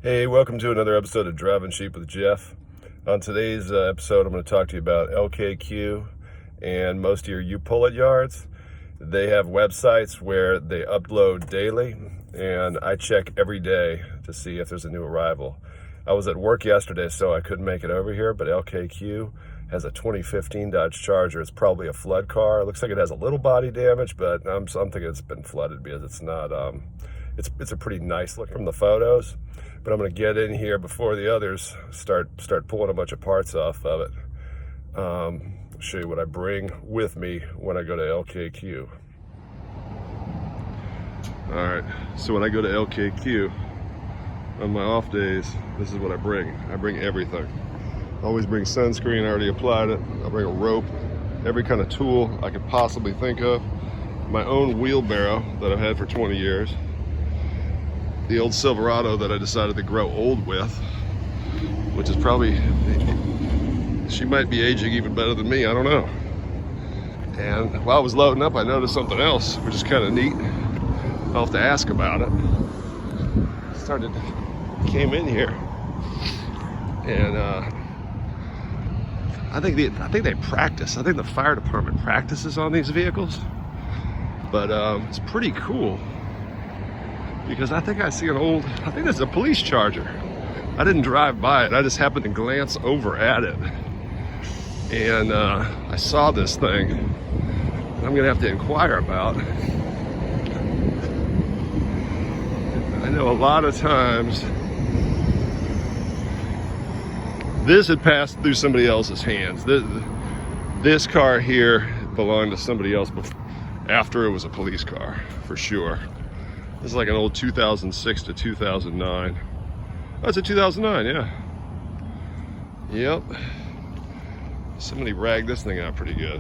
Hey, welcome to another episode of Driving Sheep with Jeff. On today's episode, I'm going to talk to you about LKQ and most of your U-Pull-It yards. They have websites where they upload daily, and I check every day to see if there's a new arrival. I was at work yesterday, so I couldn't make it over here, but LKQ has a 2015 Dodge Charger. It's probably a flood car. It looks like it has a little body damage, but I'm thinking it's been flooded because it's not, it's a pretty nice look from the photos. But I'm going to get in here before the others start pulling a bunch of parts off of it. I'll show you what I bring with me when I go to LKQ. All right, so when I go to LKQ on my off days, this is what I bring. I bring everything. I always bring sunscreen. I already applied it. I'll bring a rope, every kind of tool I could possibly think of. My own wheelbarrow that I've had for 20 years. The old Silverado that I decided to grow old with, which is probably, she might be aging even better than me, I don't know. And while I was loading up, I noticed something else, which is kind of neat. I'll have to ask about it. Came in here, and I think they practice. I think the fire department practices on these vehicles, but it's pretty cool. Because I think I see I think that's a police Charger. I didn't drive by it, I just happened to glance over at it. And I saw this thing I'm gonna have to inquire about. I know a lot of times this had passed through somebody else's hands. This car here belonged to somebody else after it was a police car, for sure. This is like an old 2006 to 2009. Oh, it's a 2009, yeah. Yep. Somebody ragged this thing out pretty good.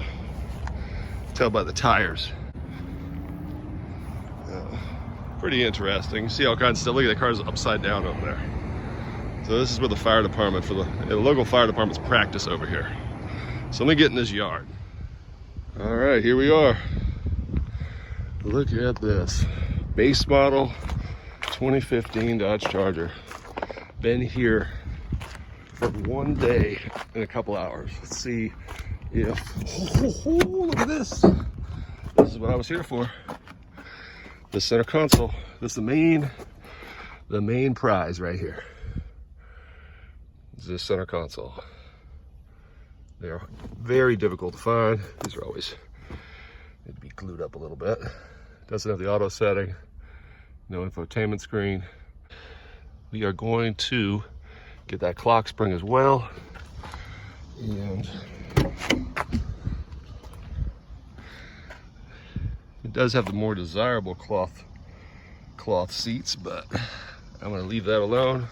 Tell by the tires. Pretty interesting. You see all kinds of stuff. Look at the car's upside down over there. So this is where the fire department, the local fire department's practice over here. So let me get in this yard. All right, here we are. Look at this. Base model 2015 Dodge Charger. Been here for one day and a couple hours. Let's see if, look at this. This is what I was here for. The center console. This is the main prize right here. This is the center console. They're very difficult to find. These are always, they'd be glued up a little bit. Doesn't have the auto setting. No infotainment screen. We are going to get that clock spring as well. And it does have the more desirable cloth seats, but I'm gonna leave that alone.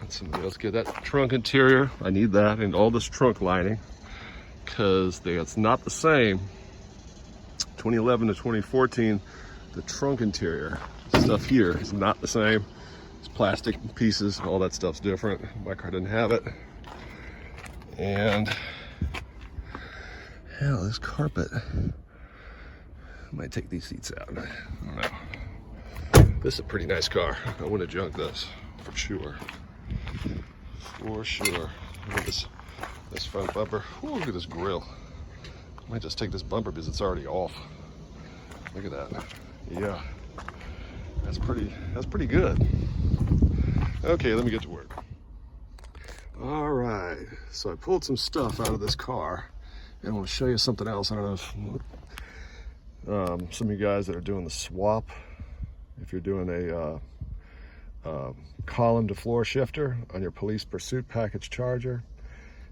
Let somebody else get that trunk interior. I need that and all this trunk lining because it's not the same. 2011 to 2014, the trunk interior stuff here is not the same. It's plastic pieces, all that stuff's different. My car didn't have it. And hell, this carpet, I might take these seats out. I don't know. This is a pretty nice car. I wouldn't have junked this, for sure. For sure. Look at this front bumper. Ooh, look at this grill. I might just take this bumper because it's already off. Look at that. Yeah. That's pretty good. Okay, let me get to work. All right. So I pulled some stuff out of this car and I want to show you something else. I don't know if some of you guys that are doing the swap, if you're doing a column to floor shifter on your police pursuit package Charger,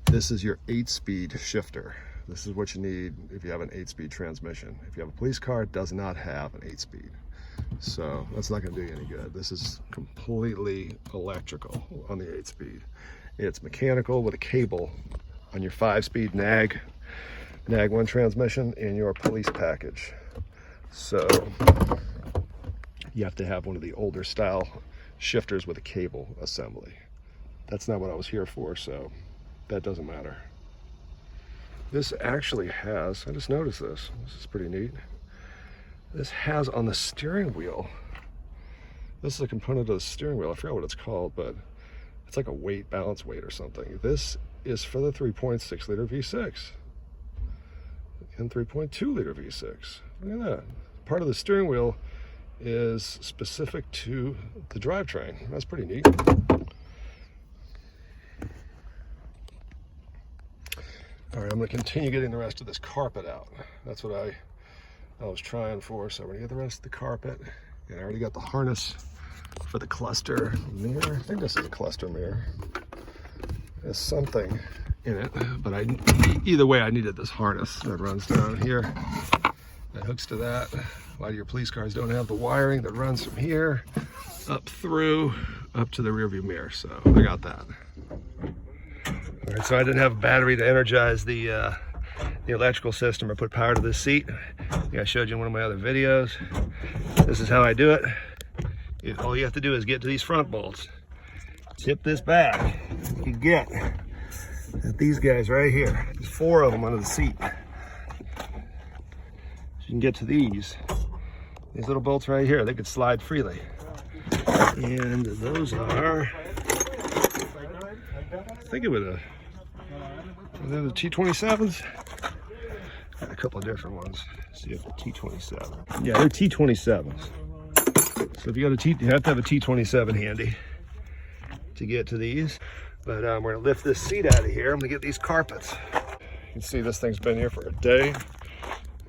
this is your 8-speed shifter. This is what you need if you have an 8-speed transmission. If you have a police car, it does not have an 8-speed. So that's not gonna do you any good. This is completely electrical on the 8-speed. It's mechanical with a cable on your 5-speed NAG 1 transmission in your police package. So you have to have one of the older style shifters with a cable assembly. That's not what I was here for, so that doesn't matter. This actually has, I just noticed this is pretty neat. This has on the steering wheel, This is a component of the steering wheel. I forgot what it's called, but it's like a weight, balance weight or something. This is for the 3.6 liter V6 and 3.2 liter V6. Look at that. Part of the steering wheel is specific to the drivetrain. That's pretty neat. All right, I'm gonna continue getting the rest of this carpet out. That's what I was trying for. So we're gonna get the rest of the carpet. And I already got the harness for the cluster mirror. I think this is a cluster mirror. There's something in it, but either way, I needed this harness that runs down here. That hooks to that. A lot of your police cars don't have the wiring that runs from here up through, up to the rear view mirror. So I got that. All right, so I didn't have a battery to energize the electrical system or put power to this seat. I think I showed you in one of my other videos. This is how I do it. All you have to do is get to these front bolts, tip this back. You get at these guys right here. There's 4 of them under the seat. So you can get to these little bolts right here. They could slide freely. And those are, I think it was they're the T27s. Got a couple of different ones. Let's see if the T27. Yeah, they're T27s. So if you got you have to have a T27 handy to get to these. But we're gonna lift this seat out of here. I'm gonna get these carpets. You can see this thing's been here for a day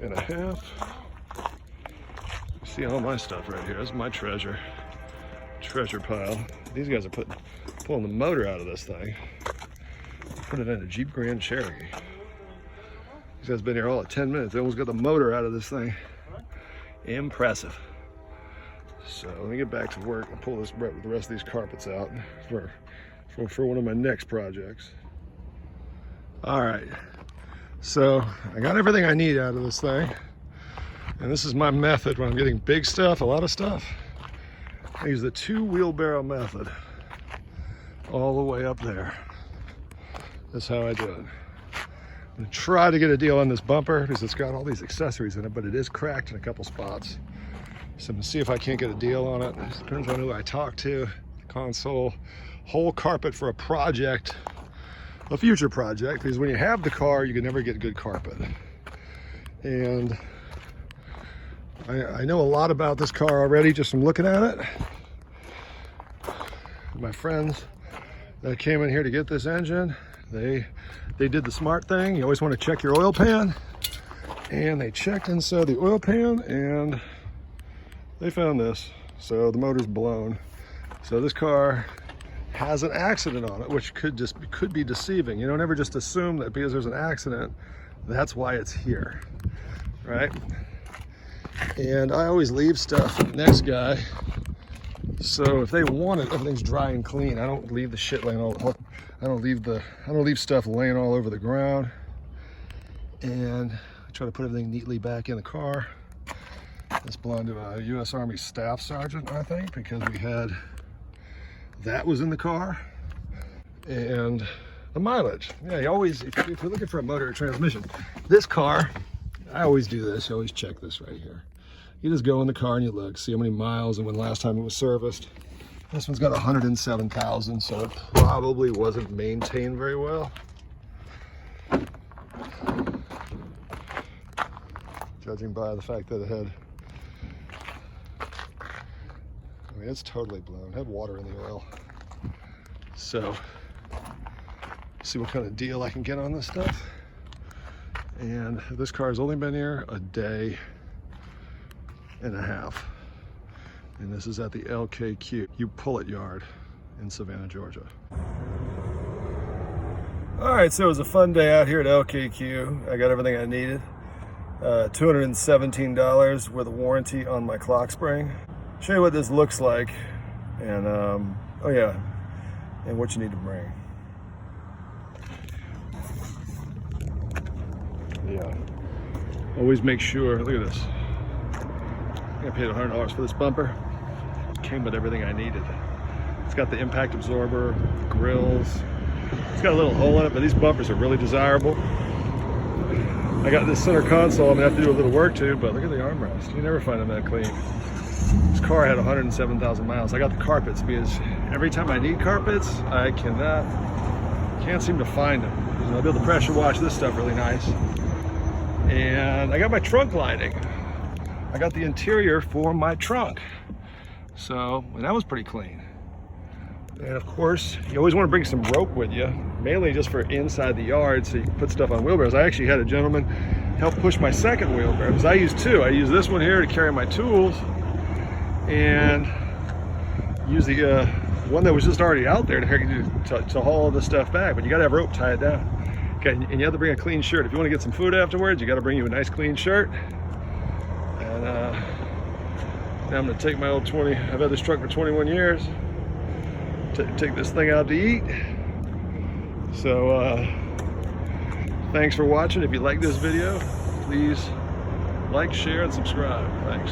and a half. You see all my stuff right here. This is my treasure pile. These guys are pulling the motor out of this thing. Put it in a Jeep Grand Cherokee. These guys been here all of 10 minutes. They almost got the motor out of this thing. Impressive. So let me get back to work and pull the rest of these carpets out for one of my next projects. All right, so I got everything I need out of this thing. And this is my method when I'm getting big stuff, a lot of stuff. I use the 2 wheelbarrow method all the way up there. That's how I do it. I'm gonna try to get a deal on this bumper because it's got all these accessories in it, but it is cracked in a couple spots. So I'm gonna see if I can't get a deal on it. It depends on who I talk to. The console, whole carpet for a project, a future project, because when you have the car, you can never get good carpet. And I know a lot about this car already just from looking at it. My friends that came in here to get this engine, they did the smart thing. You always want to check your oil pan. And they checked inside the oil pan and they found this. So the motor's blown. So this car has an accident on it, which could be deceiving. You don't ever just assume that because there's an accident, that's why it's here, right? And I always leave stuff for the next guy. So if they want it, everything's dry and clean. I don't leave the shit laying all. I don't leave stuff laying all over the ground. And I try to put everything neatly back in the car. This belonged to a U.S. Army Staff Sergeant, I think, because we had that was in the car. And the mileage. Yeah, you always, if you're looking for a motor or transmission, this car, I always do this. You always check this right here. You just go in the car and you look, see how many miles and when last time it was serviced. This one's got 107,000, so it probably wasn't maintained very well. Judging by the fact that it had, I mean, it's totally blown. It had water in the oil. So, see what kind of deal I can get on this stuff. And this car's only been here a day and a half. And this is at the LKQ, You Pull It Yard in Savannah, Georgia. All right, so it was a fun day out here at LKQ. I got everything I needed. $217 worth of warranty on my clock spring. Show you what this looks like. And, oh yeah, and what you need to bring. Yeah, always make sure, look at this. I paid $100 for this bumper. It came with everything I needed. It's got the impact absorber, grills. It's got a little hole in it, but these bumpers are really desirable. I got this center console I'm gonna have to do a little work to, but look at the armrest. You never find them that clean. This car had 107,000 miles. I got the carpets because every time I need carpets, I can't seem to find them. I'll be able to pressure wash this stuff really nice. And I got my trunk lining. I got the interior for my trunk. So, and that was pretty clean. And of course, you always want to bring some rope with you, mainly just for inside the yard so you can put stuff on wheelbarrows. I actually had a gentleman help push my second wheelbarrow, because I use two. I use this one here to carry my tools, and use the one that was just already out there to haul all this stuff back. But you gotta have rope, tie it down. Okay, and you have to bring a clean shirt. If you want to get some food afterwards, you gotta bring you a nice clean shirt. And now I'm gonna take my old 20, I've had this truck for 21 years. Take this thing out to eat. So thanks for watching. If you like this video, please like, share, and subscribe. Thanks.